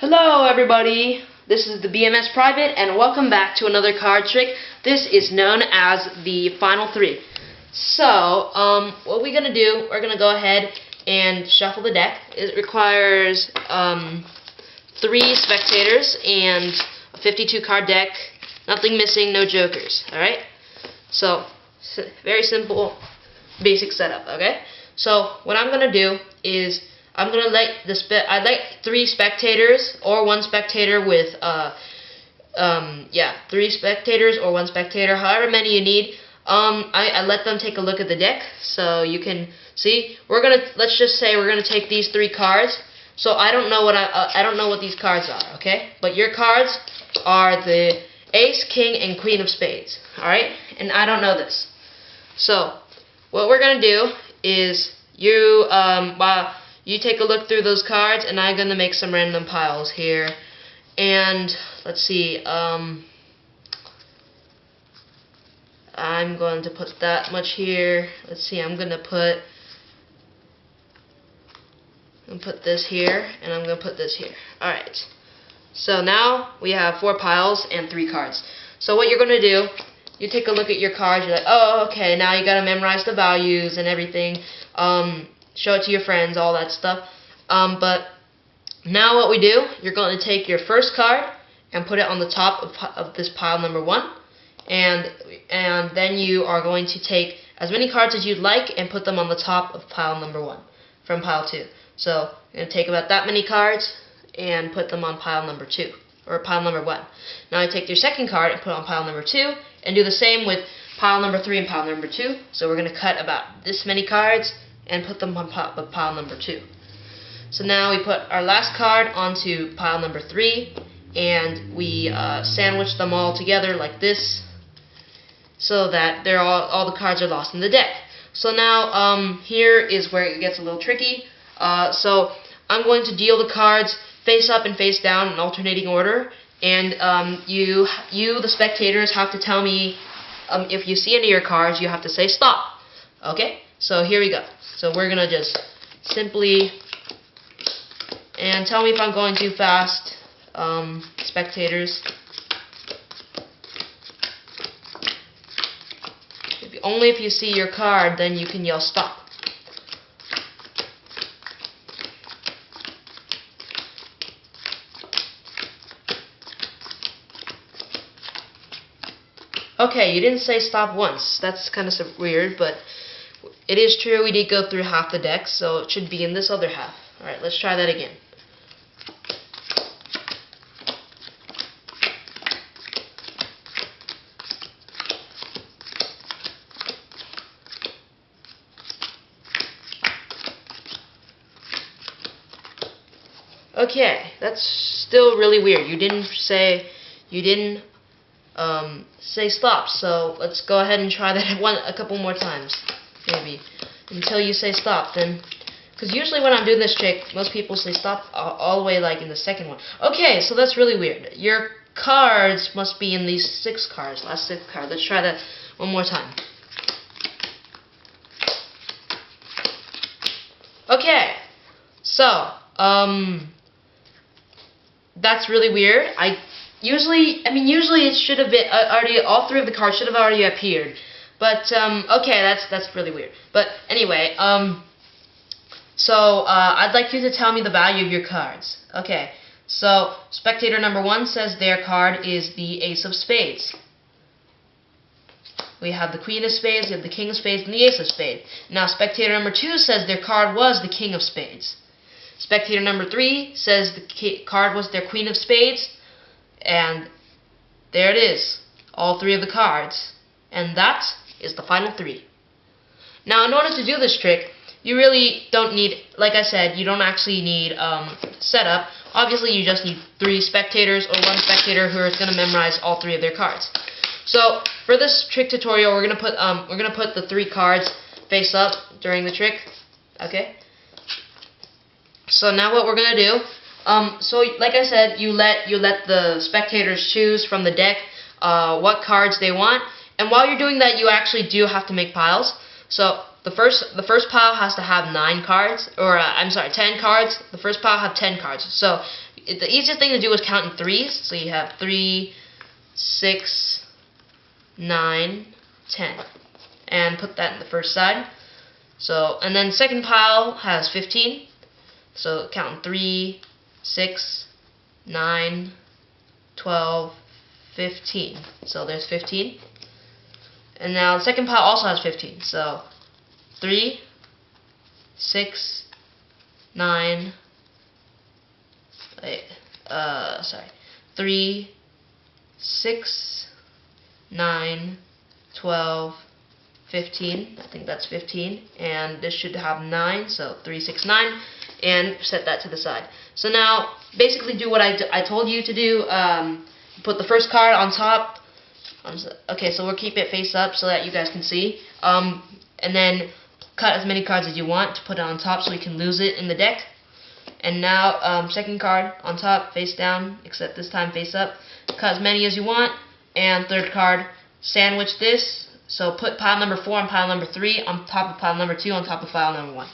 Hello everybody, this is the BMS Private and welcome back to another card trick. This is known as the Final 3. So, what we're going to do, we're going to go ahead and shuffle the deck. It requires 3 spectators and a 52 card deck, nothing missing, no jokers, alright? So, very simple, basic setup, okay? So, what I'm going to do is I'm gonna let I'd like 3 spectators or 1 spectator with 3 spectators or 1 spectator, however many you need. I let them take a look at the deck so you can see. Let's just say we're gonna take these 3 cards. So I don't know what these cards are, okay? But your cards are the Ace, King, and Queen of Spades. All right, and I don't know this. So what we're gonna do is you take a look through those cards, and I'm going to make some random piles here. And let's see, I'm going to put that much here. Let's see, I'm going to put this here, and I'm going to put this here. Alright, so now we have 4 piles and 3 cards. So what you're going to do, you take a look at your cards, you're like, oh, okay, now you got to memorize the values and everything. Show it to your friends, all that stuff. But now what we do, you're going to take your first card and put it on the top of this pile number 1, and then you are going to take as many cards as you'd like and put them on the top of pile number 1 from pile 2. So you're going to take about that many cards and put them on pile number 2 or pile number 1. Now you take your second card and put it on pile number 2 and do the same with pile number 3 and pile number 2. So we're going to cut about this many cards and put them on pile number 2. So now we put our last card onto pile number 3, and we sandwich them all together like this, so that they're all the cards are lost in the deck. So now here is where it gets a little tricky. So I'm going to deal the cards face up and face down in alternating order, and you the spectators have to tell me if you see any of your cards. You have to say stop. Okay? So here we go. So we're going to just simply, and tell me if I'm going too fast, spectators. Only if you see your card, then you can yell stop. Okay, you didn't say stop once. That's kind of weird, but it is true, we did go through half the deck, so it should be in this other half. Alright, let's try that again. Okay, that's still really weird. You didn't say stop, so let's go ahead and try that a couple more times. Maybe until you say stop, then, because usually when I'm doing this trick, most people say stop all the way like in the second one. Okay, so that's really weird. Your cards must be in these 6 cards, last 6 cards. Let's try that one more time. Okay, so that's really weird. Usually it should have been already. All 3 of the cards should have already appeared. But okay, that's really weird. But anyway, so I'd like you to tell me the value of your cards. Okay, so spectator number 1 says their card is the Ace of Spades. We have the Queen of Spades, we have the King of Spades, and the Ace of Spades. Now spectator number 2 says their card was the King of Spades. Spectator number 3 says the card was their Queen of Spades, and there it is, all 3 of the cards, and that is the final 3. Now, in order to do this trick, you really don't need, like I said, you don't actually need setup. Obviously, you just need 3 spectators or 1 spectator who is going to memorize all 3 of their cards. So, for this trick tutorial, we're going to put the 3 cards face up during the trick. Okay. So now what we're going to do, so like I said, you let the spectators choose from the deck what cards they want. And while you're doing that, you actually do have to make piles. So the first pile has to have 9 cards, or I'm sorry, 10 cards. The first pile have 10 cards. So the easiest thing to do is count in threes. So you have 3, 6, 9, 10, and put that in the first side. So, and then second pile has 15. So count in 3, 6, 9, 12, 15. So there's 15. And now the second pile also has 15. So 3, 6, 9, 3, 6, 9, 12, 15. I think that's 15. And this should have 9. So 3, 6, 9. And set that to the side. So now, basically do what I told you to do. Put the first card on top. Okay, so we'll keep it face up so that you guys can see. And then cut as many cards as you want to put it on top so we can lose it in the deck. And now, second card on top, face down, except this time face up. Cut as many as you want. And third card, sandwich this. So put pile number 4 on pile number 3 on top of pile number 2 on top of pile number 1.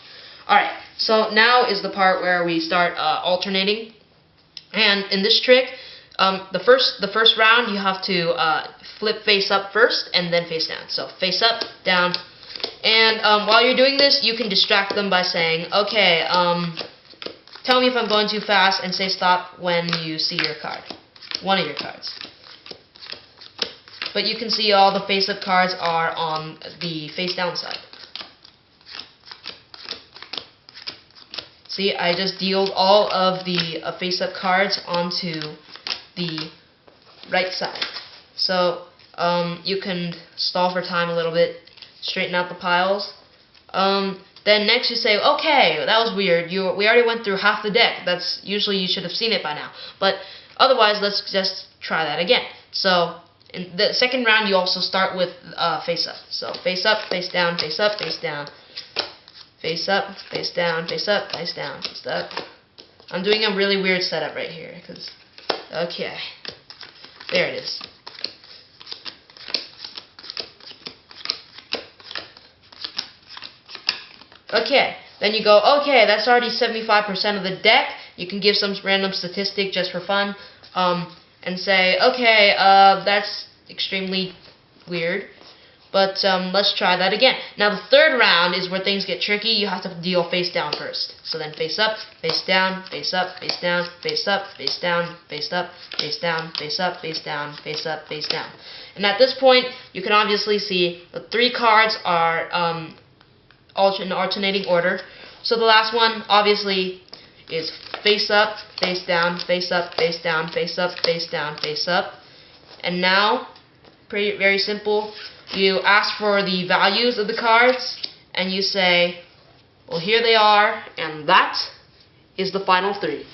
Alright, so now is the part where we start alternating. And in this trick, the first round you have to flip face up first and then face down. So face up, down. And while you're doing this, you can distract them by saying, okay, tell me if I'm going too fast, and say stop when you see your card. One of your cards. But you can see all the face up cards are on the face down side. See, I just dealt all of the face up cards onto the right side. So you can stall for time a little bit, straighten out the piles. Then next you say, okay, that was weird. We already went through half the deck. That's usually you should have seen it by now. But otherwise, let's just try that again. So in the second round, you also start with face up. So face up, face down, face up, face down. Face up, face down, face up, face down, face up. I'm doing a really weird setup right here, because, okay, there it is. Okay, then you go, okay, that's already 75% of the deck. You can give some random statistic just for fun, and say, okay, that's extremely weird. But let's try that again. Now the third round is where things get tricky. You have to deal face down first. So then face up, face down, face up, face down, face up, face down, face up, face down, face up, face down, face up, face down. And at this point, you can obviously see the 3 cards are in alternating order. So the last one, obviously, is face up, face down, face up, face down, face up, face down, face up. And now, very simple. You ask for the values of the cards, and you say, well, here they are, and that is the final 3.